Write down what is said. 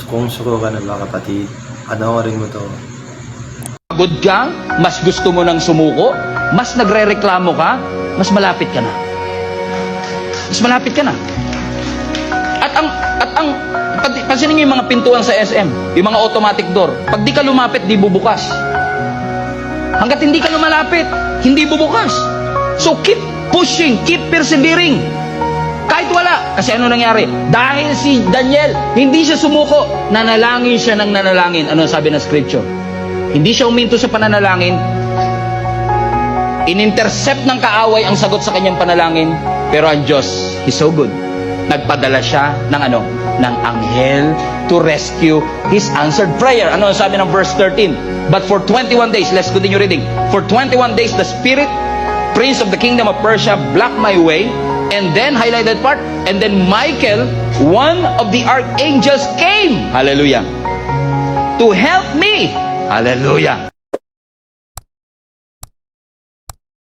kung suko ka na mga kapatid, panoorin mo to. Pagod ka, mas gusto mo nang sumuko, mas nagre-reklamo ka, mas malapit ka na. Mas malapit ka na. Pansinin niyo yung mga pintuan sa SM, yung mga automatic door. Pag di ka lumapit, di bubukas. Hanggat hindi ka lumalapit, hindi bubukas. So keep pushing, keep persevering. Kahit wala. Kasi ano nangyari? Dahil si Daniel, hindi siya sumuko, nanalangin siya ng nanalangin. Ano sabi ng scripture? Hindi siya uminto sa pananalangin. In-intercept ng kaaway ang sagot sa kanyang panalangin. Pero ang Diyos, He's so good. Nagpadala siya ng ng anghel to rescue his answered prayer. Ano ang sabi ng verse 13? But for 21 days, let's continue reading. For 21 days, the spirit, prince of the kingdom of Persia, blocked my way. And then, highlighted part, and then Michael, one of the archangels, came, hallelujah, to help me, hallelujah.